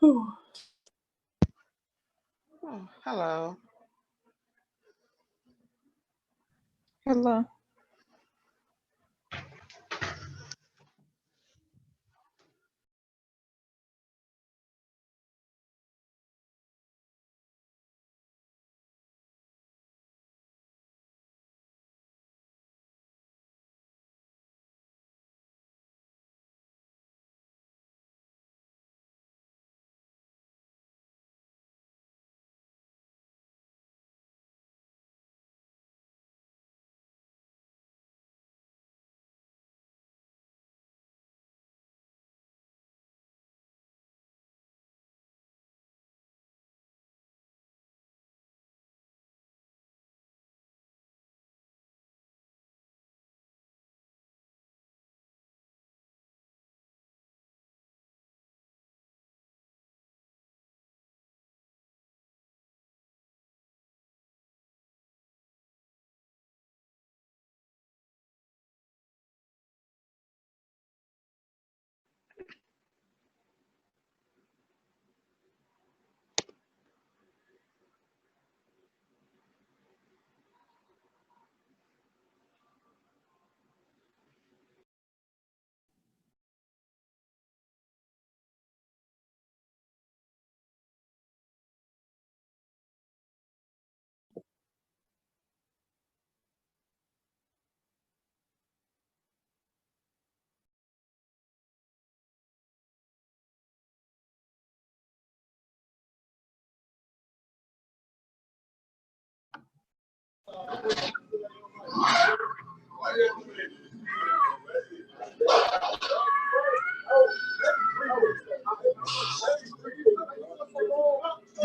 Oh, hello. Hello.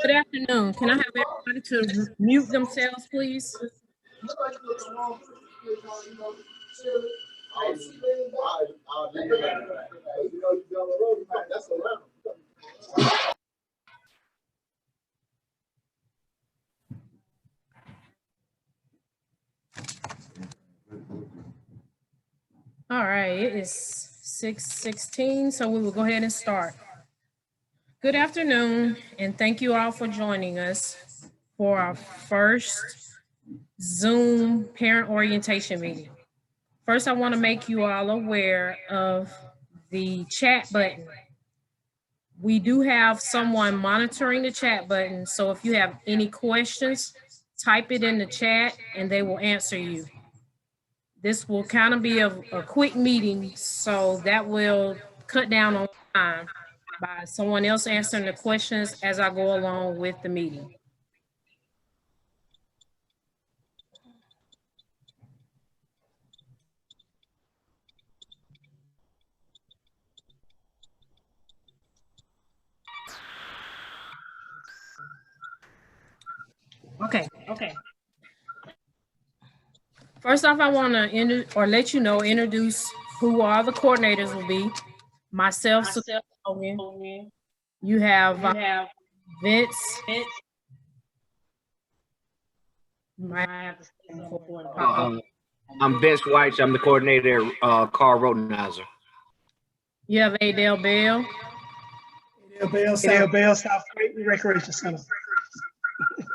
Good afternoon. Can I have everybody to mute themselves, please? All right, it is 6:16, so we will go ahead and start. Good afternoon, and thank you all for joining us for our first Zoom parent orientation meeting. First, I want to make you all aware of the chat button. We do have someone monitoring the chat button, so if you have any questions, type it in the chat and they will answer you. This will kind of be a quick meeting, so that will cut down on time by someone else answering the questions as I go along with the meeting. Okay. First off, I want to introduce who all the coordinators will be. Myself, you have Vince. I'm Vince White. I'm the coordinator at Carl Rodenizer. You have Adele Bell. Adele Bell, South Recreation Center.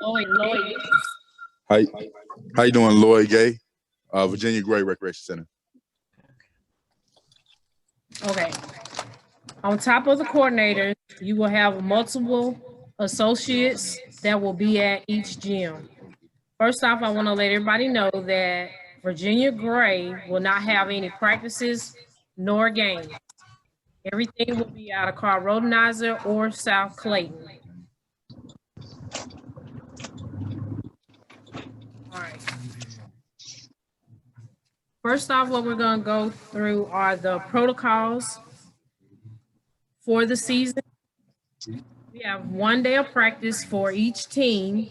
Lloyd. How you doing, Lloyd Gay, Virginia Gray Recreation Center. Okay. On top of the coordinators, you will have multiple associates that will be at each gym. First off, I want to let everybody know that Virginia Gray will not have any practices nor games. Everything will be out of Carl Rodenizer or South Clayton. All right. First off, what we're going to go through are the protocols for the season. We have 1 day of practice for each team.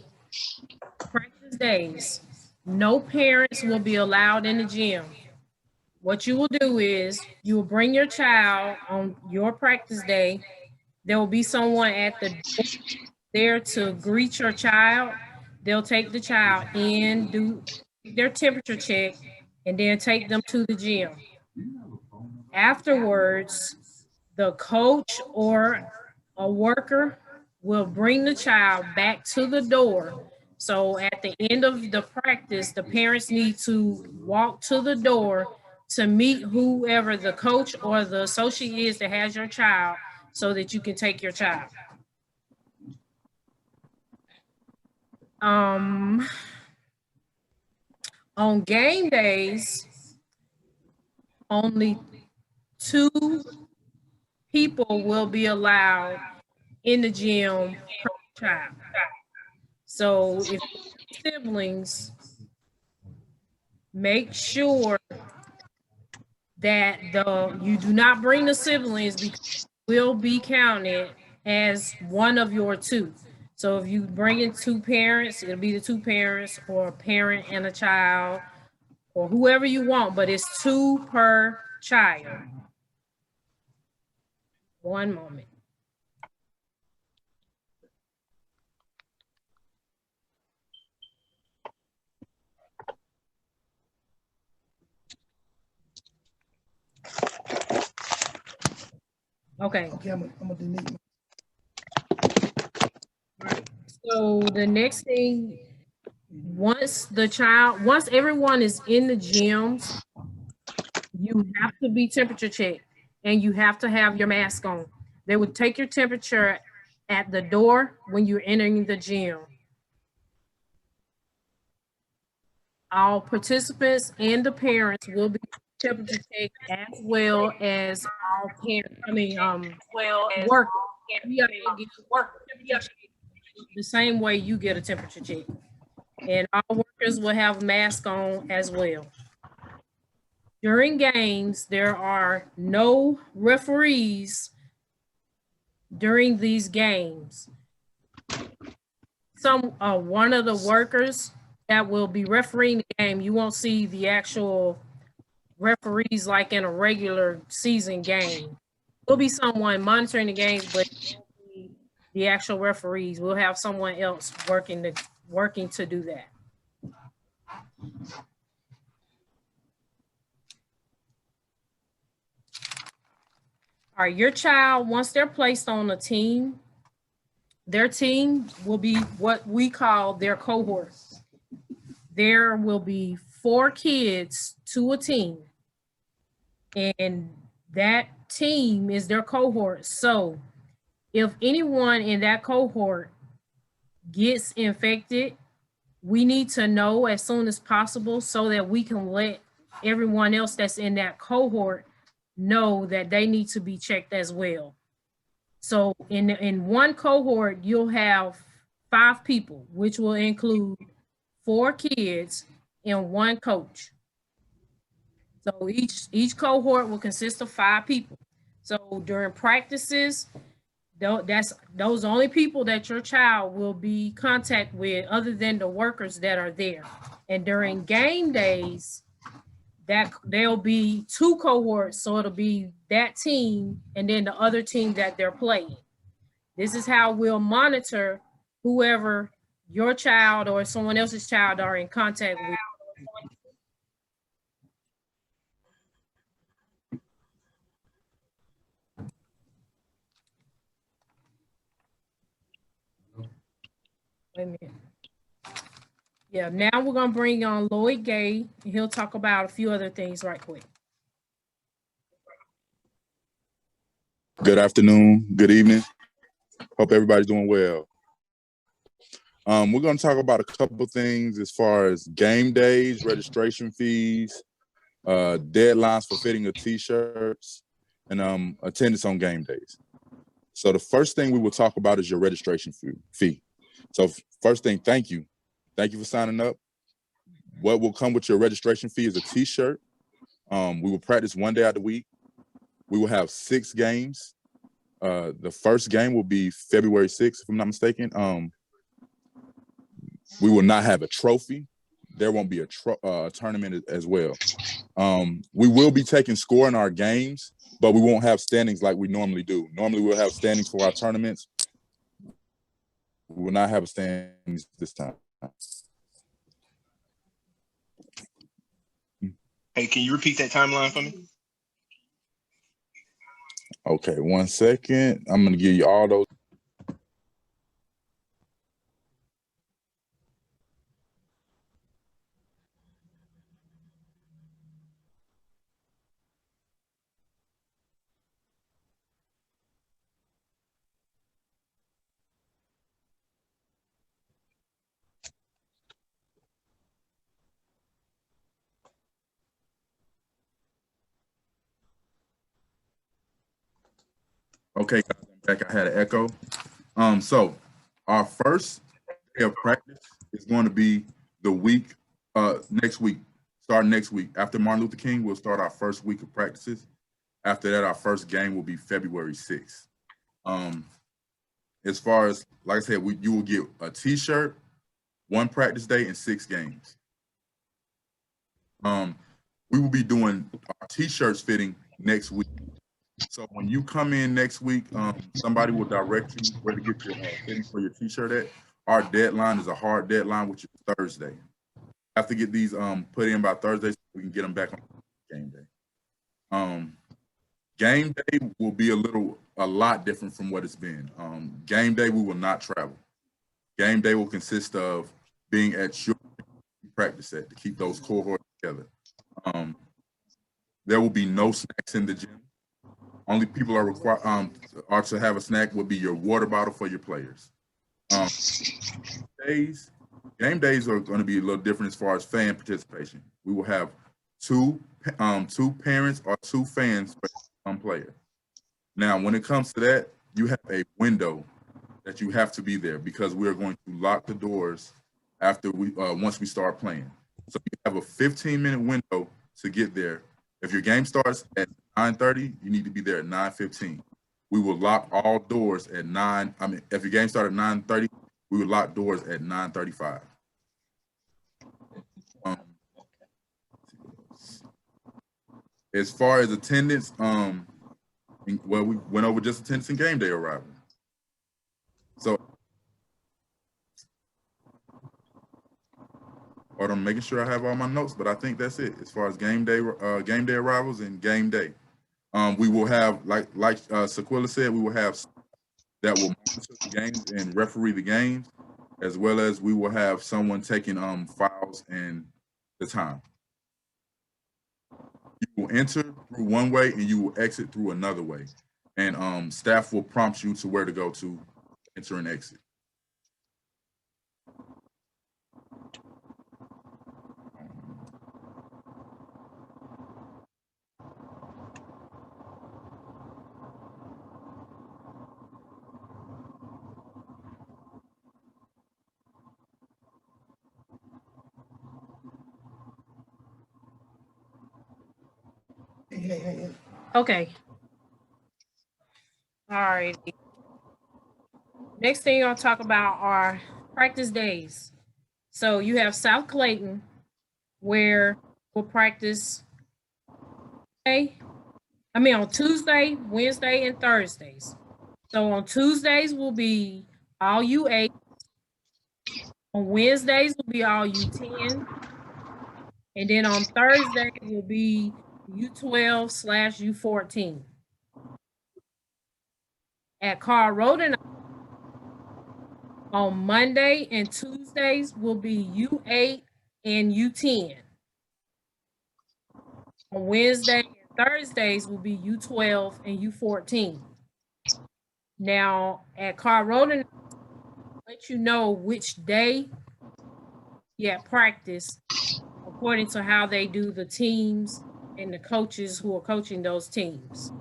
Practice days. No parents will be allowed in the gym. What you will do is you will bring your child on your practice day. There will be someone at the door there to greet your child. They'll take the child in, do their temperature check, and then take them to the gym. Afterwards, the coach or a worker will bring the child back to the door. So at the end of the practice, the parents need to walk to the door to meet whoever the coach or the associate is that has your child so that you can take your child. On game days, only 2 people will be allowed in the gym per child. So if siblings, make sure that you do not bring the siblings because it will be counted as one of your 2. So if you bring in 2 parents, it'll be the 2 parents or a parent and a child or whoever you want, but it's 2 per child. One moment. Okay. Okay, I'm gonna delete. So the next thing, once everyone is in the gyms, you have to be temperature checked and you have to have your mask on. They would take your temperature at the door when you're entering the gym. All participants and the parents will be temperature checked as well as all parents, workers. We all get temperature check the same way you get a temperature check. And all workers will have a mask on as well. During games, there are no referees during these games. One of the workers that will be refereeing the game, you won't see the actual referees like in a regular season game. There'll be someone monitoring the games, but the actual referees will have someone else working to do that. All right, your child, once they're placed on a team, their team will be what we call their cohort. There will be 4 kids to a team, and that team is their cohort. So if anyone in that cohort gets infected, we need to know as soon as possible so that we can let everyone else that's in that cohort know that they need to be checked as well. So in one cohort, you'll have 5 people, which will include 4 kids and 1 coach. So each cohort will consist of 5 people. So during practices, those only people that your child will be in contact with other than the workers that are there. And during game days, that there'll be 2 cohorts, so it'll be that team and then the other team that they're playing. This is how we'll monitor whoever your child or someone else's child are in contact with. Wait a minute. Yeah, now we're gonna bring on Lloyd Gay, and he'll talk about a few other things right quick. Good afternoon, good evening. Hope everybody's doing well. We're going to talk about a couple things as far as game days, registration fees, deadlines for fitting of t-shirts, and attendance on game days. So the first thing we will talk about is your registration fee. So first thing, thank you. Thank you for signing up. What will come with your registration fee is a t-shirt. We will practice 1 day out of the week. We will have 6 games. The first game will be February 6th, if I'm not mistaken. We will not have a trophy. There won't be a tournament as well. We will be taking score in our games, but we won't have standings like we normally do. Normally we'll have standings for our tournaments. We will not have a standings this time. Hey, can you repeat that timeline for me? Okay, 1 second. I'm gonna give you all those. Okay, guys, I'm back. I had an echo. So our first day of practice is going to be the week, next week, starting next week. After Martin Luther King, we'll start our first week of practices. After that, our first game will be February 6th. As far as, like I said, you will get a t-shirt, 1 practice day, and 6 games. We will be doing our t-shirts fitting next week. So when you come in next week, somebody will direct you where to get your fitting for your t-shirt at. Our deadline is a hard deadline, which is Thursday. I have to get these put in by Thursday so we can get them back on game day. Game day will be a lot different from what it's been. Game day, we will not travel. Game day will consist of being at your practice set to keep those cohorts together. There will be no snacks in the gym. Only people are required to have a snack would be your water bottle for your players. Game days are going to be a little different as far as fan participation. We will have two parents or 2 fans for one player. Now, when it comes to that, you have a window that you have to be there because we are going to lock the doors after once we start playing. So you have a 15-minute window to get there. If your game starts at 9:30, you need to be there at 9:15. We will lock all doors at 9. I mean, if your game started at 9:30, we will lock doors at 9:35. As far as attendance, well, we went over just attendance and game day arrival. So, I'm making sure I have all my notes, but I think that's it as far as game day arrivals and game day. We will have, like Sequilla said, we will have that will monitor the games and referee the games, as well as we will have someone taking fouls and the time. You will enter through one way and you will exit through another way, and staff will prompt you to where to go to enter and exit. Okay. All right. Next thing I'll talk about are practice days. So you have South Clayton, where we'll practice on Tuesday, Wednesday, and Thursdays. So on Tuesdays will be all U8. On Wednesdays will be all U10. And then on Thursday will be U12/U14. At Carl Roden, on Monday and Tuesdays will be U8 and U10. On Wednesday and Thursdays will be U12 and U14. Now at Carl Roden, let you know which day you at practice according to how they do the teams and the coaches who are coaching those teams.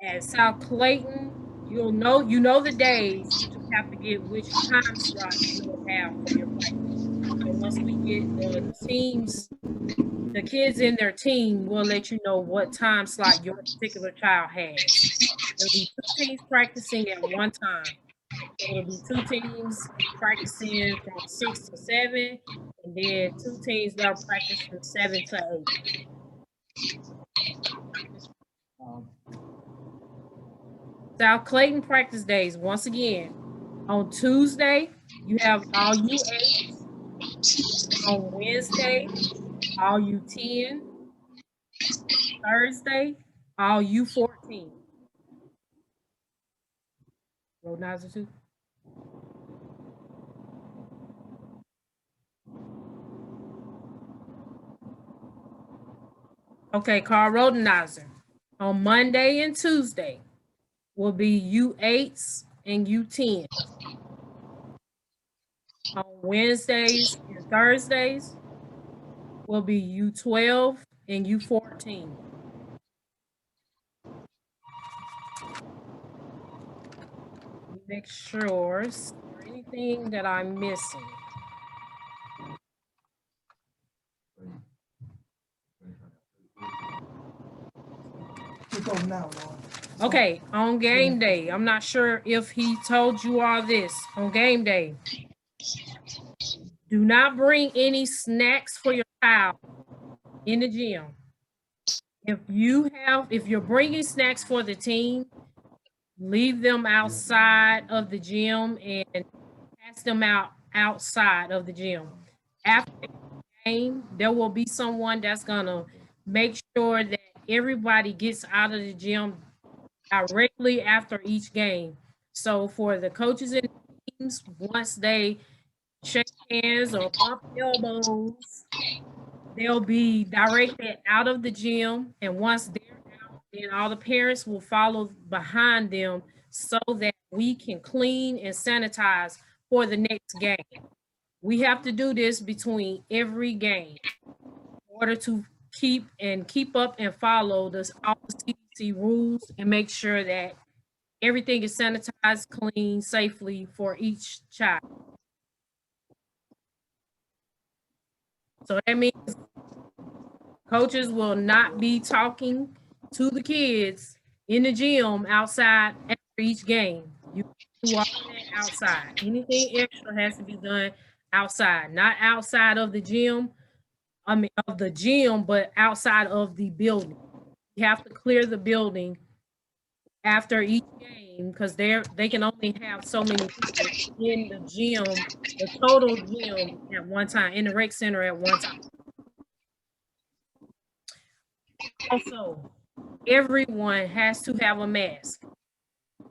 At South Clayton, you know the days, you just have to get which time slot you will have for your practice. So once we get the teams, the kids in their team, we'll let you know what time slot your particular child has. There'll be 2 teams practicing at one time. It'll be 2 teams practicing from 6 to 7, and then 2 teams that'll practice from 7 to 8. South Clayton practice days, once again, on Tuesday, you have all U8. On Wednesday, all U10. Thursday, all U14. Rodenizer 2. Okay, Carl Rodenizer. On Monday and Tuesday will be U8s and U10s. On Wednesdays and Thursdays will be U12 and U14. Make sure, is there anything that I'm missing? Okay, on game day, I'm not sure if he told you all this. On game day, do not bring any snacks for your child in the gym. If you're bringing snacks for the team, leave them outside of the gym and pass them out outside of the gym. After the game, there will be someone that's gonna make sure that everybody gets out of the gym directly after each game. So for the coaches and teams, once they shake hands or bump elbows, they'll be directed out of the gym. And once they're out, then all the parents will follow behind them so that we can clean and sanitize for the next game. We have to do this between every game in order to keep up and follow all the CDC rules and make sure that everything is sanitized, clean, safely for each child. So that means coaches will not be talking to the kids in the gym outside after each game. You do all that outside. Anything extra has to be done outside, not outside of the gym. But outside of the building. You have to clear the building after each game because they can only have so many people in the gym, the total gym at one time, in the rec center at one time. Also, everyone has to have a mask.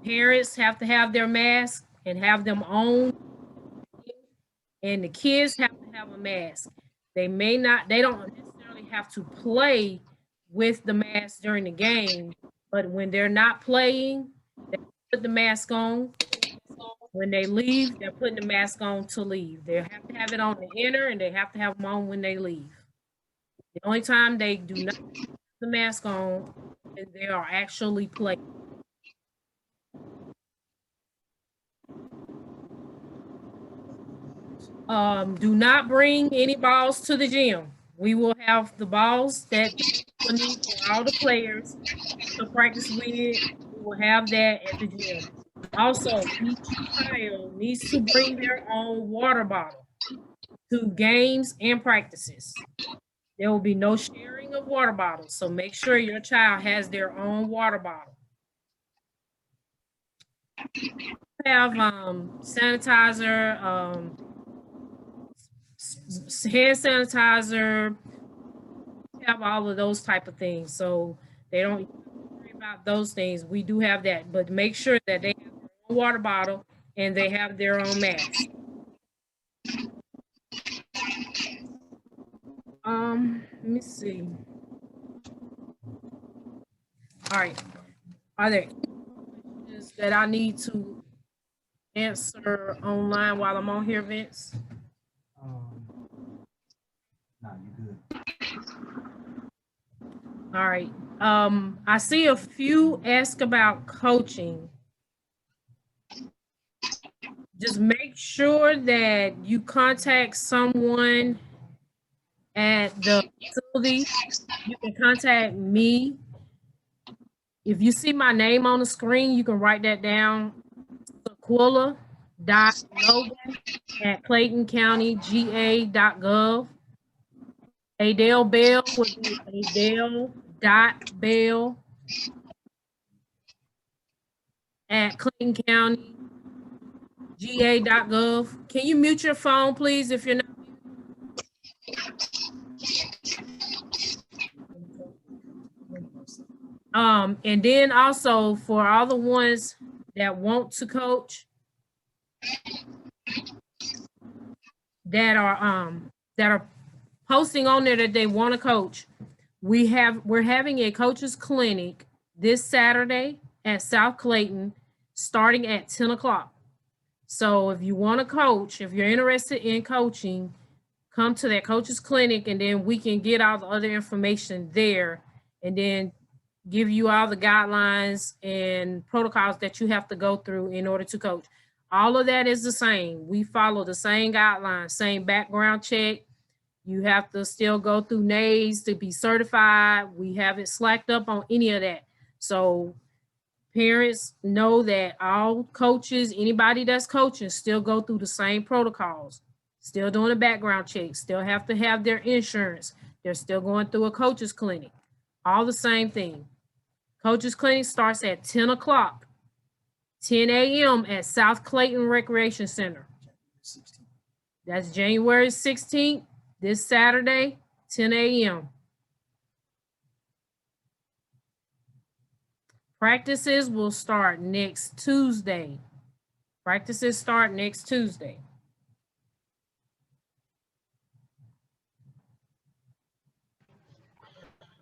Parents have to have their mask and have them on, and the kids have to have a mask. They don't necessarily have to play with the mask during the game, but when they're not playing, they put the mask on. When they leave, they're putting the mask on to leave. They have to have it on to enter, and they have to have them on when they leave. The only time they do not have the mask on is they are actually playing. Do not bring any balls to the gym. We will have the balls that we need for all the players to practice with. We will have that at the gym. Also, each child needs to bring their own water bottle to games and practices. There will be no sharing of water bottles, so make sure your child has their own water bottle. Have sanitizer, hand sanitizer, have all of those type of things. So they don't worry about those things. We do have that, but make sure that they have their own water bottle and they have their own mask. Let me see. All right. Are there questions that I need to answer online while I'm on here, Vince? No, you good. All right. I see a few ask about coaching. Just make sure that you contact someone at the facility. You can contact me. If you see my name on the screen, you can write that down. Sequilla.logan@claytoncountyga.gov. Adele Bell would be adele.bell@claytoncountyga.gov. Can you mute your phone, please, if you're not? And then also for all the ones that want to coach, that are posting on there that they want to coach, we're having a coaches clinic this Saturday at South Clayton starting at 10 o'clock. So if you want to coach, if you're interested in coaching, come to that coaches clinic, and then we can get all the other information there, and then give you all the guidelines and protocols that you have to go through in order to coach. All of that is the same. We follow the same guidelines, same background check. You have to still go through NAES to be certified. We haven't slacked up on any of that. So parents know that all coaches, anybody that's coaching, still go through the same protocols, still doing a background check, still have to have their insurance. They're still going through a coaches clinic, all the same thing. Coaches clinic starts at 10 o'clock, 10 a.m. at South Clayton Recreation Center. That's January 16th, this Saturday, 10 a.m. Practices will start next Tuesday. Practices start next Tuesday.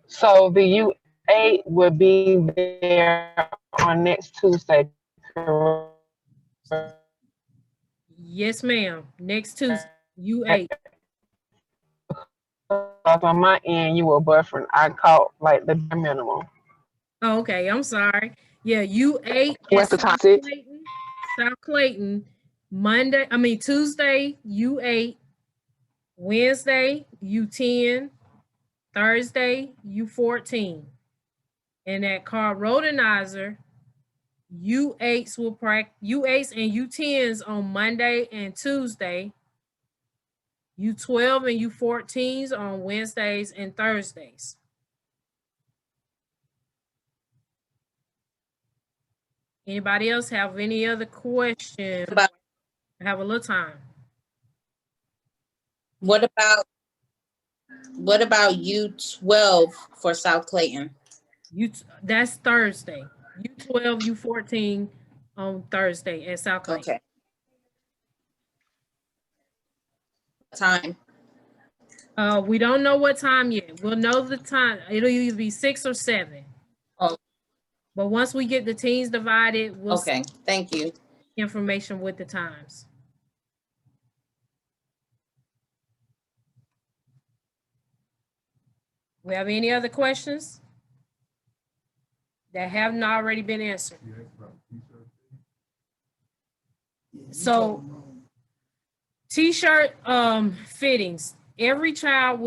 So the U8 will be there on next Tuesday, correct? Yes, ma'am. Next Tuesday, U8. On my end, you were buffering. I caught like the bare minimum. Oh, okay, I'm sorry. Yeah, U8 What's the at time? South Clayton, South Clayton, Tuesday, U8, Wednesday, U10, Thursday, U14. And at Carl Rodenizer, U8s will practice, U8s and U10s on Monday and Tuesday, U12 and U14s on Wednesdays and Thursdays. Anybody else have any other questions? I have a little time. What about U12 for South Clayton? That's Thursday. U12, U14 on Thursday at South Clayton. Okay. Time. We don't know what time yet. We'll know the time. It'll either be 6 or 7. Oh. But once we get the teams divided, we'll Okay, thank you. Information with the times. We have any other questions that haven't already been answered? So t-shirt fittings, every child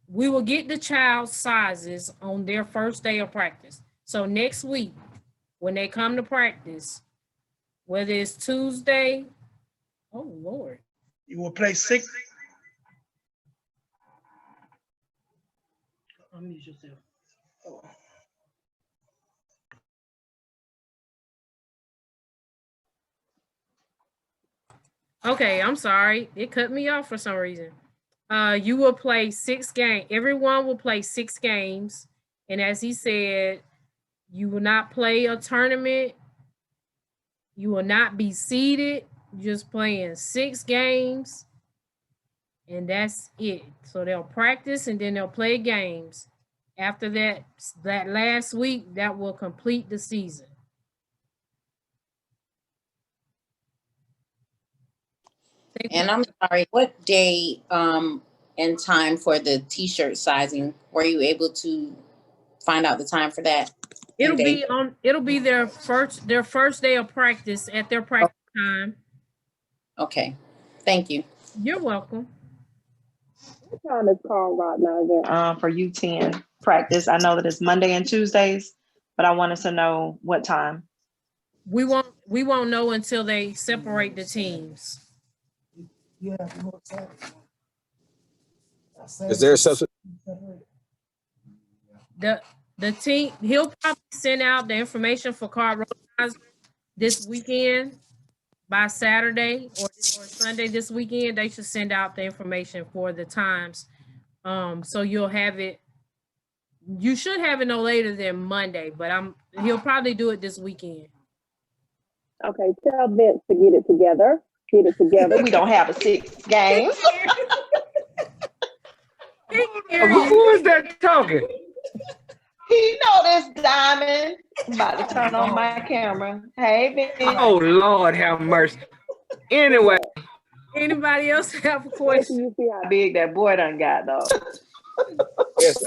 we will get the child's sizes on their first day of practice. So next week, when they come to practice, whether it's Tuesday, oh Lord. You will play 6. Unmute yourself. Oh. Okay, I'm sorry. It cut me off for some reason. You will play 6 games. Everyone will play 6 games. And as he said, you will not play a tournament. You will not be seeded. You're just playing 6 games. And that's it. So they'll practice and then they'll play games. After that last week, that will complete the season. And I'm sorry, what day and time for the t-shirt sizing? Were you able to find out the time for that? It'll be their first day of practice at their practice time. Okay, thank you. You're welcome. What time is Carl Rodnizer for U10 practice? I know that it's Monday and Tuesdays, but I wanted to know what time. We won't know until they separate the teams. Yeah, Is there a substitute? The team, he'll probably send out the information for Carl Rodenizer this weekend by Saturday or Sunday this weekend. They should send out the information for the times. So you'll have it You should have it no later than Monday, but he'll probably do it this weekend. Okay, tell Vince to get it together. Get it together. We don't have a 6 games. Who is that talking? He know this, Diamond. I'm about to turn on my camera. Hey, Vince. Oh, Lord have mercy. Anyway, Anybody else have a Wait till question? you see how big that boy done got, though. Yes.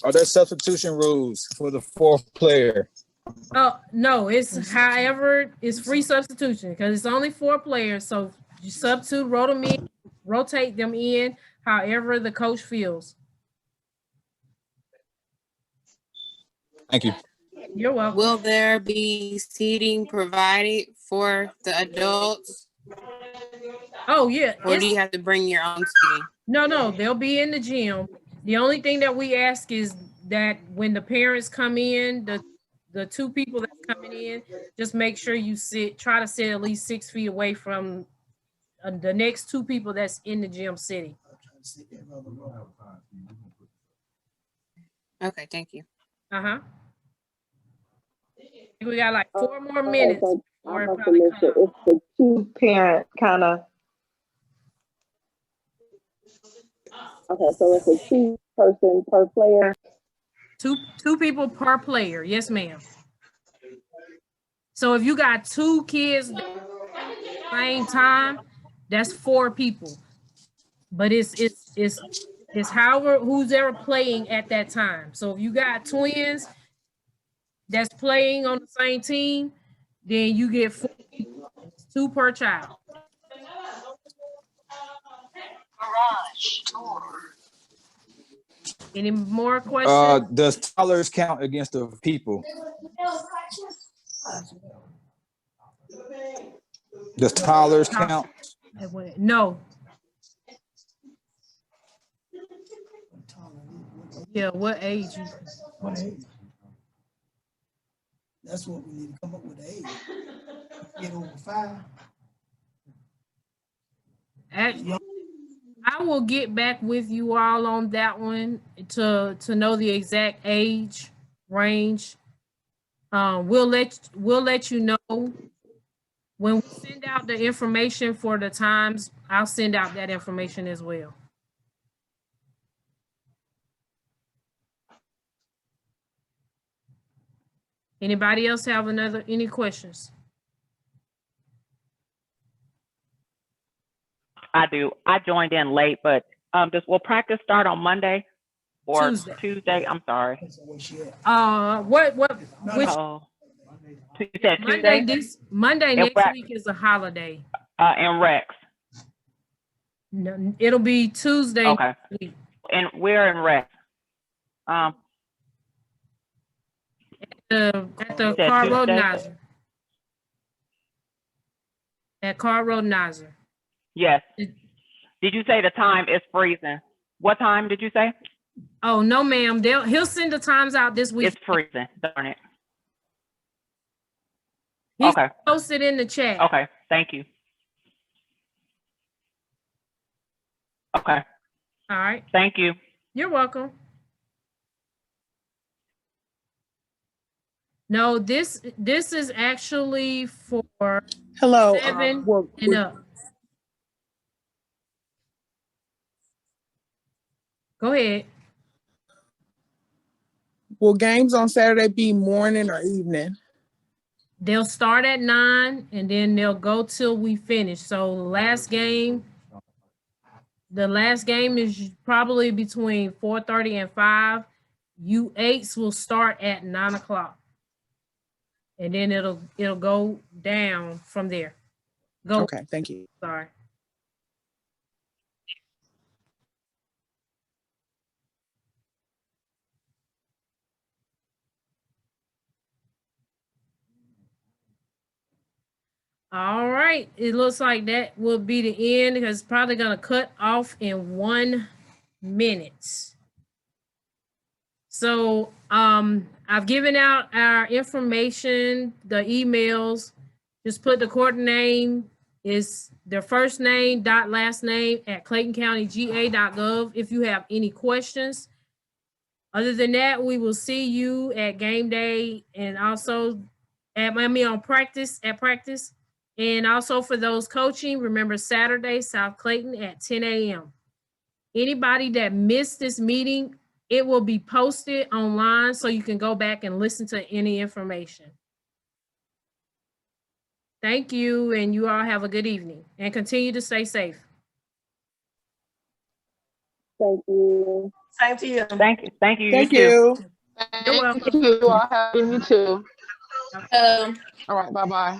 Are there substitution rules for the fourth player? Oh, no, it's however, it's free substitution because it's only 4 players. So you substitute, rotate them in, however the coach feels. Thank you. You're welcome. Will there be seating provided for the adults, Oh, yeah. or do you have to bring your own seating? No, they'll be in the gym. The only thing that we ask is that when the parents come in, the 2 people that's coming in, just make sure you try to sit at least 6 feet away from the next 2 people that's in the gym sitting. Okay, thank you. Uh-huh. We got like 4 more minutes. So before I it must have probably missed it. comes. It's the 2-parent kind of. Okay, so it's a 2-person per player. Two people per player. Yes, ma'am. So if you got 2 kids at the same time, that's 4 people. But it's however who's ever playing at that time. So if you got twins that's playing on the same team, then you get 4 people. It's 2 per child. Any more questions? Does toddlers count against the people? Does toddlers count? No. Yeah, what age? What age? That's what we need to come up with, age. Get over 5. I will get back with you all on that one to know the exact age range. We'll let you know when we send out the information for the times. I'll send out that information as well. Anybody else have any questions? I do. I joined in late, but will practice start on Monday or Tuesday? I'm sorry. Which You said Tuesday? Monday next week is a holiday. In Rex. No, it'll be Tuesday. Okay. And we're in Rex. At the car roadnizer. At car roadnizer. Yes. Did you say the time is freezing? What time did you say? Oh, no, ma'am. He'll send the times out this week. It's freezing. Darn it. He's okay. Posted in the chat. Okay. Thank you. Okay. All right. Thank you. You're welcome. No, this is actually for 7 and up. Go ahead. Will games on Saturday be morning or evening? They'll start at 9 and then they'll go till we finish. So the last game is probably between 4:30 and 5. U8s will start at 9 o'clock. And then it'll go down from there. Go. Okay, thank you. Sorry. All right, it looks like that will be the end because it's probably gonna cut off in 1 minute. So I've given out our information, the emails. Just put the court name is their first name dot last name at ClaytonCountyGA.gov if you have any questions. Other than that, we will see you at game day and also on practice. And also for those coaching, remember Saturday, South Clayton at 10 a.m. Anybody that missed this meeting, it will be posted online so you can go back and listen to any information. Thank you, and you all have a good evening and continue to stay safe. Thank you. Same to you. Thank you. Thank you. Thank You too. you. You're welcome. Thank you all. You too. Um, All right. Bye-bye.